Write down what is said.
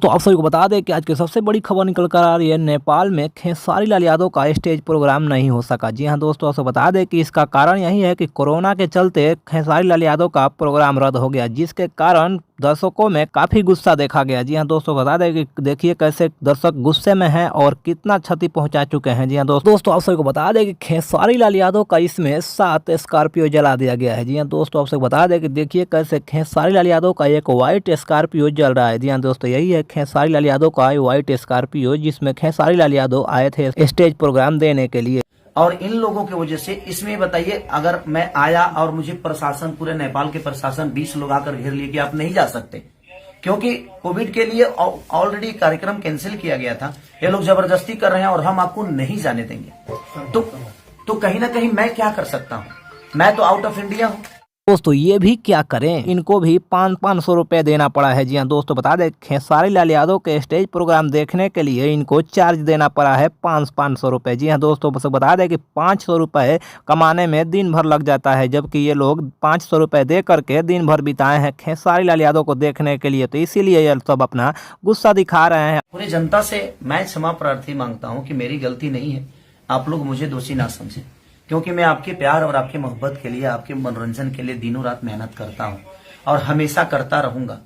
तो आप सभी को बता दें कि आज की सबसे बड़ी खबर निकल कर आ रही है। नेपाल में खेसारी लाल यादव का स्टेज प्रोग्राम नहीं हो सका। जी हां दोस्तों, आपको बता दें कि इसका कारण यही है कि कोरोना के चलते खेसारी लाल यादव का प्रोग्राम रद्द हो गया, जिसके कारण दर्शकों में काफ़ी गुस्सा देखा गया। जी हां दोस्तों, बता दें कि देखिए कैसे दर्शक गुस्से में हैं और कितना क्षति पहुंचा चुके हैं। जी हां दोस्तों, आप सभी को बता दें कि खेसारी लाल यादव का इसमें 7 स्कॉर्पियो जला दिया गया है। जी हां दोस्तों, आप सबको बता दें कि देखिए कैसे खेसारी लाल यादव का एक व्हाइट स्कॉर्पियो जल रहा है। जी हां दोस्तों, यही है खेसारी लाल यादव का व्हाइट स्कॉर्पियो, जिसमें खेसारी लाल यादव आए थे स्टेज प्रोग्राम देने के लिए। और इन लोगों की वजह से इसमें बताइए, अगर मैं आया और मुझे प्रशासन, पूरे नेपाल के प्रशासन 20 लोग आकर घेर लिए कि आप नहीं जा सकते, क्योंकि कोविड के लिए ऑलरेडी कार्यक्रम कैंसिल किया गया था। ये लोग जबरदस्ती कर रहे हैं और हम आपको नहीं जाने देंगे। तो कहीं ना कहीं मैं क्या कर सकता हूँ? मैं तो आउट ऑफ इंडिया हूँ। दोस्तों ये भी क्या करें, इनको भी 500 रुपये देना पड़ा है। जी हाँ दोस्तों, बता दें खेसारी लाल यादव के स्टेज प्रोग्राम देखने के लिए इनको चार्ज देना पड़ा है 500 रुपये। जी हाँ दोस्तों, बस बता दें कि 500 रुपये कमाने में दिन भर लग जाता है, जबकि ये लोग 500 रुपये दे करके दिन भर बिताए हैं खेसारी लाल यादव को देखने के लिए। तो इसीलिए ये सब अपना गुस्सा दिखा रहे हैं। पूरी जनता से मैं क्षमा प्रार्थी मांगता हूँ कि मेरी गलती नहीं है, आप लोग मुझे दोषी ना समझें, क्योंकि मैं आपके प्यार और आपके मोहब्बत के लिए, आपके मनोरंजन के लिए दिनों रात मेहनत करता हूं और हमेशा करता रहूंगा।